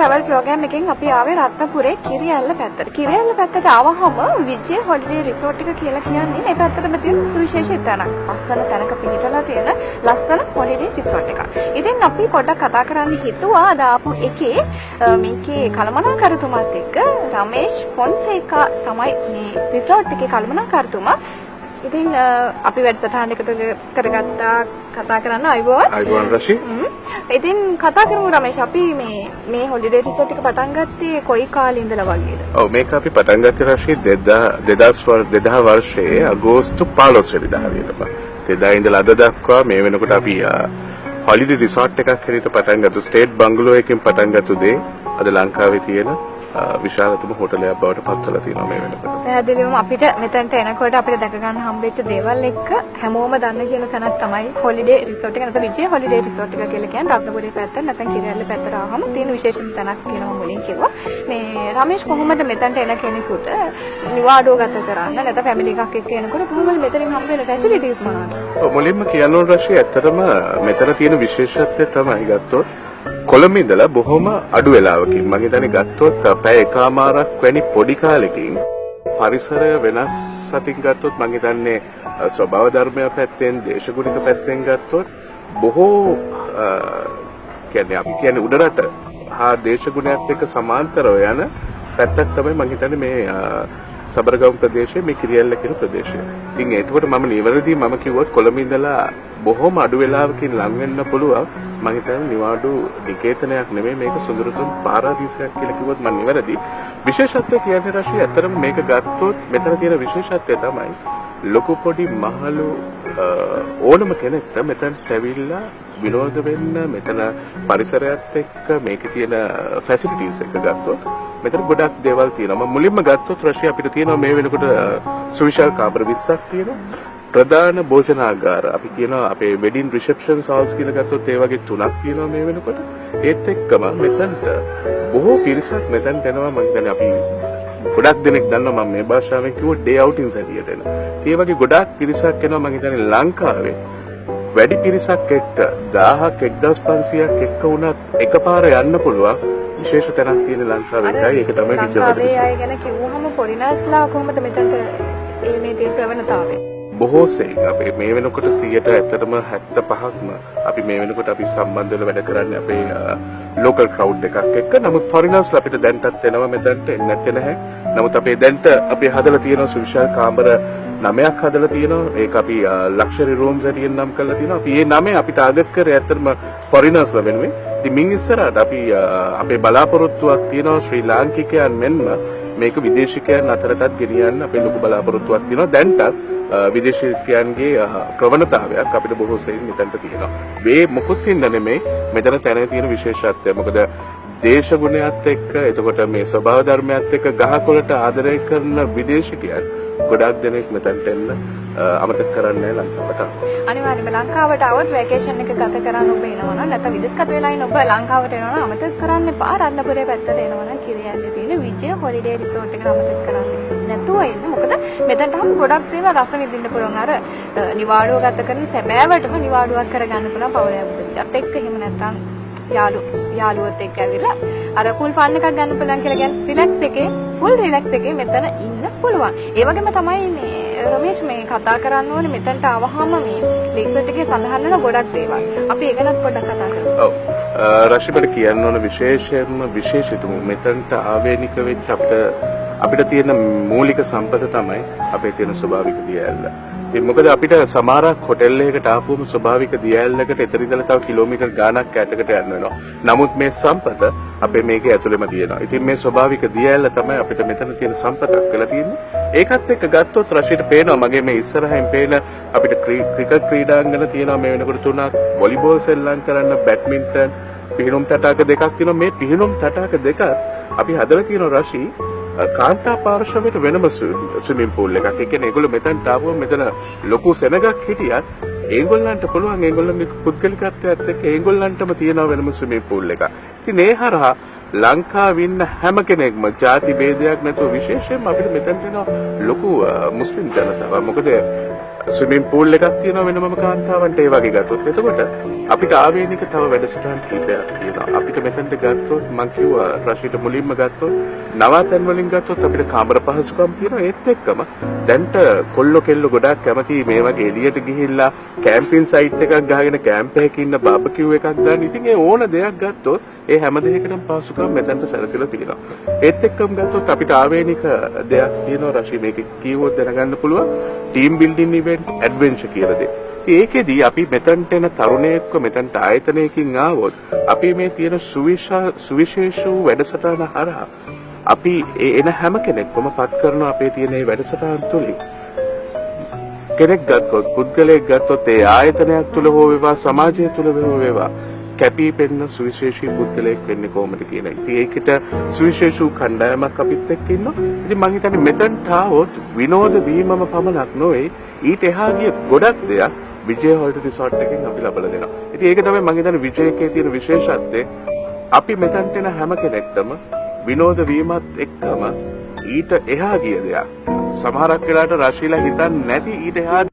travel program එකෙන් අපි ආවේ රත්නපුරේ කිරියැල්ල පැත්තට. කිරියැල්ල පැත්තට ආවහම විජේ හොලිඩේ රිසෝට් එක කියලා කියන්නේ මේ පැත්තටම තියෙන සුවිශේෂී තැනක්. ලස්සන තැනක පිහිටලා තියෙන ලස්සන හොලිඩේ රිසෝට් එකක්. ඉතින් අපි පොඩ්ඩක් කතා කරන්න හිතුවා අද ආපු එකේ මේකේ කළමනාකරුතුමාත් එක්ක රමේෂ් ෆොන්සේකා තමයි මේ රිසෝට් එකේ කළමනාකරුතුමා. ඉතින් අපි වැඩසටහන එකතු කරගත්තා කතා කරන්න අයුබෝවන් රෂි. ඉතින් කතා කරමු රමේෂ් අපි මේ හොලිඩේ රිසෝට් එක පටන් ගත්තේ කොයි කාලේ ඉඳලා වගේද? ඔව් මේක අපි පටන් ගත්තේ රෂි 2000 වර්ෂයේ අගෝස්තු 15 වෙනිදා හරියටම. එදා ඉඳලා අද දක්වා මේ වෙනකොට අපි හොලිඩේ රිසෝට් එකක් හැටියට පටන් ගත්ත ස්ටේට් බංගලෝ එකකින් පටන් ගත්ත දේ අද ලංකාවේ තියෙන විශාලතම හෝටලයක් බවට පත් වෙලා තියෙනවා මේ වෙනකොට. පැහැදිලිවම අපිට මෙතනට එනකොට අපිට දැක ගන්න හම්බෙච්ච දේවල් එක්ක හැමෝම දන්න කියන තැනක් තමයි හොලිඩේ රිසෝට් එක. නැත්නම් විජේ හොලිඩේ රිසෝට් එක කියලා කියන්නේ රත්නපුරේ පැත්ත නැත්නම් කිරියැල්ල පැත්තට ආවම තියෙන විශේෂම තැනක් කියනවා මුලින් කිව්වා. මේ රමේෂ් කොහොමද මෙතනට එන කෙනෙකුට නිවාඩුව ගත කරන්න නැත්නම් ෆැමිලි එකක් එක්ක එනකොට කොහොමද මෙතනින් හම්බ වෙන ෆැසිලිටිස් මොනවද? ඔව් මුලින්ම කියන්න ඕන රෂි ඇත්තටම මෙතන තියෙන විශේෂත්වය තමයි ගත්තොත් කොළඹ ඉඳලා බොහොම අඩු වෙලාවකින් මම හිතන්නේ ගත්තොත් පැය එකමාරක් වැනි පොඩි කාලෙකින් පරිසරය වෙනස් සතින් ගත්තොත් මම හිතන්නේ ස්වභාව ධර්මය පැත්තෙන් දේශගුණික පැත්තෙන් ගත්තොත් බොහෝ කියන්නේ අපි කියන්නේ උඩරට හා දේශගුණයත් එක්ක සමාන්තරව යන පැත්තක් තමයි මම හිතන්නේ මේ සබරගම් ප්‍රදේශයේ මේ කිරියැල්ල කියන ප්‍රදේශය. ඉතින් ඒකට මම නිවැරදි මම කිව්වොත් කොළඹ ඉඳලා බොහොම අඩු වෙලාවකින් ලං වෙන්න පුළුවන්. මම හිතන්නේ නිවාඩු නිකේතනයක් නෙමෙයි මේක සුන්දරතම පාරාදීසයක් කියලා කිව්වොත් මම නිවැරදි. විශේෂත්වය කියන්නේ රාශිය ඇතරම මේක ගත්තොත් මෙතන තියෙන විශේෂත්වය තමයි ලොකු පොඩි මහලු ඕනම කෙනෙක්ට මෙතනට ඇවිල්ලා විනෝද වෙන්න මෙතන පරිසරයත් එක්ක මේකේ තියෙන ෆැසිලිටිස් එක ගත්තොත් මෙතන ගොඩක් දේවල් තියෙනවා. මම මුලින්ම ගත්තොත් රෂ්‍ය අපිට තියෙනවා මේ වෙනකොට සුවිශාල කාමර 20ක් තියෙනවා. ප්‍රධාන භෝජනාගාර අපි කියනවා අපේ වෙඩින් රිසෙප්ෂන් හවුස් කියලා ගත්තොත් ඒ වගේ 3ක් තියෙනවා මේ වෙනකොට. ඒත් එක්කම මෙතනට බොහෝ පිරිසක් මෙතනට එනවා. මම කියන්නේ අපි ගොඩක් දෙනෙක් දන්නවා මම මේ භාෂාවෙන් කිව්වොත් ඩේ අවුටින්ස් හැටියට එන. ඒ වගේ ගොඩක් පිරිසක් එනවා මම හිතන්නේ ලංකාවේ වැඩි පිරිසක් එක්ක 1000ක් 1500ක් එක්ක වුණත් එකපාර යන්න පුළුවන් විශේෂ තැනක් තියෙන ලංකාවේ එකයි ඒක තමයි විජේ. ලංකාවේ අය ගැන කිව්වහම පොරිනස්ලා කොහොමද මෙතනට මේ තියෙන ප්‍රවණතාවය? බොහෝ සෙයින් අපි මේ වෙනකොට 100ට ඇත්තටම 75ක්ම අපි මේ වෙනකොට අපි සම්බන්ධ වෙලා වැඩ කරන්නේ අපේ ලෝකල් ක්‍රවුඩ් එකක් එක්ක. නමුත් ෆොරිනර්ස්ලා අපිට දැන්ටත් එනවා මෙතනට එන්නේ නැත්තේ නැහැ. නමුත් අපේ දැන්ට අපි හදලා තියෙන සුවිශාල කාමර 9ක් හදලා තියෙනවා. ඒක අපි ලක්ෂරි රූම්ස් හැටියෙන් නම් කරලා තියෙනවා. අපි මේ 9 අපි ටාගට් කරේ ඇත්තටම ෆොරිනර්ස්ලා වෙනුවෙන්. ඉතින් මින් ඉස්සරහට අපි අපේ බලාපොරොත්තුවක් තියෙනවා ශ්‍රී ලාංකිකයන් මෙන්ම මේක විදේශිකයන් අතරටත් ගෙනියන්න අපේ ලොකු බලාපොරොත්තුවක් තියෙනවා. දැන්ටත් විදේශිකයන්ගේ ප්‍රවණතාවයක් අපිට බොහෝ සෙයින් මෙතනට තියෙනවා. මේ මොකොත් හින්දා නෙමෙයි මෙතන තැන තියෙන විශේෂත්වය. මොකද දේශගුණයත් එක්ක එතකොට මේ ස්වභාව ධර්මයත් එක්ක ගහකොළට ආදරය කරන විදේශිකයන් ගොඩක් දෙනෙක් මෙතනට එන්න අමතක කරන්නේ ලංකාවට. අනිවාර්යයෙන්ම ලංකාවට આવොත් වැකේෂන් එක ගත කරන්න ඔබ එනවනම් නැත්නම් විදේශගත වෙලා ඉන්න ඔබ ලංකාවට එනවනම් අමතක කරන්න එපා. රත්නපුරේ පැත්තට එනවනම් කිරියැල්ලේ තියෙන විජේ හොලිඩේ රිසෝට් එක අමතක කරන්න නැතුව එන්න. මොකද මෙතනට හම් ගොඩක් දේවල් රස විඳින්න පුළුවන්. අර නිවාඩුව ගත කරන සැබෑවටම නිවාඩුවක් කරගන්න පුළුවන් පවුල ඇතුළතත් එක්ක එහෙම නැත්නම් යාළුවොත් එක්ක ඇවිල්ලා අර ෆුල් ෆන් එකක් ගන්න පුළුවන් කියලා කියන්නේ රිලැක්ස් එකේ ෆුල් රිලැක්ස් එකේ මෙතන ඉන්න පුළුවන්. ඒ වගේම තමයි මේ රමේෂ් මේ කතා කරන්න ඕනේ මෙතනට ආවහම මේ ලිස්ට් එකේ සඳහන් වෙන ගොඩක් දේවල්. අපි ඒක ගැන පොඩ්ඩක් කතා කරමු. ඔව්. රෂිබට කියන්න ඕන විශේෂයෙන්ම විශේෂිතම මෙතනට ආවේනික වෙච්ච අපිට තියෙන මූලික සම්පත තමයි අපේ තියෙන ස්වභාවික දියඇල්ල. ඒ මොකද අපිට සමහරක් හොටෙල් එකකට ආපුවම ස්වභාවික දියඇල්ලකට එතන ඉඳලා තව කිලෝමීටර් ගාණක් ඈතකට යන්න වෙනවා. නමුත් මේ සම්පත අපේ මේකේ ඇතුළෙම තියෙනවා. ඉතින් මේ ස්වභාවික දියඇල්ල තමයි අපිට මෙතන තියෙන සම්පතක් කියලා තියෙන්නේ. ඒකත් එක්ක ගත්තොත් රෂිට පේනවා මගේ මේ ඉස්සරහින් පේන අපිට ක්‍රිකට් ක්‍රීඩාංගන තියෙනවා මේ වෙනකොට 3ක්, වොලිබෝල් සෙල්ලම් කරන්න, බැඩ්මින්ටන්, පිහිනුම් තටාක දෙකක් තියෙනවා. මේ පිහිනුම් තටාක දෙකත් අපි හදලා තියෙන රෂි කාන්තා පාර්ශවයට වෙනම ස්විමින් pool එකක්. ඒ කියන්නේ ඒගොල්ලෝ මෙතනට ආවම මෙතන ලොකු සෙනගක් හිටියත් ඒගොල්ලන්ට පුළුවන් ඒගොල්ලන්ගේ පුද්ගලිකත්වයත් එක්ක ඒගොල්ලන්ටම තියෙන වෙනම ස්විමින් pool එකක්. ඉතින් ඒ හරහා ලංකාවේ ඉන්න හැම කෙනෙක්ම ಜಾති ભેදයක් නැතුව විශේෂයෙන්ම අපිට මෙතනට එන ලොකු මුස්ලිම් ජනතාවක්. මොකද ස්විමින් පූල් එකක් තියෙනවා වෙනමම කාන්තාවන්ට ඒ වගේ ගත්තොත්. එතකොට අපිට ආවේනික තව වැඩසටහන් කීපයක් තියෙනවා. අපිට මෙතනට ගත්තොත් මම කිව්වා රශීට මුලින්ම ගත්තොත් නවාතැන් වලින් ගත්තොත් අපිට කාමර පහසුකම් තියෙනවා. ඒත් එක්කම දැන්ට කොල්ලෝ කෙල්ලෝ ගොඩාක් කැමති මේ වගේ එළියට ගිහිල්ලා කැම්පින් සයිට් එකක් ගහගෙන කැම්ප් එකක ඉන්න බාබකියු එකක් ගන්න. ඉතින් ඒ ඕන දෙයක් ගත්තොත් ඒ හැම දෙයකටම පහසුකම් මෙතනට සැලසෙලා තියෙනවා. ඒත් එක්කම ගත්තොත් අපිට ආවේනික දෙයක් තියෙනවා රශී මේක කීවොත් දැනගන්න පුළුවන් ටීම් බිල්ඩින් ඉවෙන්ට් ඇඩ්වෙන්චර් කියලා දෙයක්. ඒකෙදී අපි මෙතනට එන තරුණයෙක්ව මෙතනට ආයතනයකින් ආවොත් අපි මේ තියෙන සුවිශේෂ වූ වැඩසටහන හරහා අපි එන හැම කෙනෙක්වම පත් කරන අපේ තියෙන මේ වැඩසටහන් තුලින් කෙනෙක් ගත්තොත් පුද්ගලයෙක් ගත්තොත් ඒ ආයතනයක් තුල හෝ වේවා සමාජය තුල හෝ වේවා කැපී පෙනෙන සුවිශේෂී පුද්ගලයෙක් වෙන්නේ කොහොමද කියලා. ඉතින් ඒකට සුවිශේෂී කණ්ඩායමක් අපිත් එක්ක ඉන්නවා. ඉතින් මම හිතන්නේ මෙතනට ආවොත් විනෝද වීමම පමණක් නොවේ ඊට එහා ගිය ගොඩක් දෙයක් විජය හොල්ට් රිසෝට් එකෙන් අපි ලබලා දෙනවා. ඉතින් ඒක තමයි මම හිතන්නේ විජයකේ තියෙන විශේෂත්වය. අපි මෙතනට එන හැම කෙනෙක්ටම විනෝද වීමත් එක්කම ඊට එහා ගිය දෙයක්. සමහරක් වෙලාවට රශීලා හිතන්නේ නැති ඊට එහා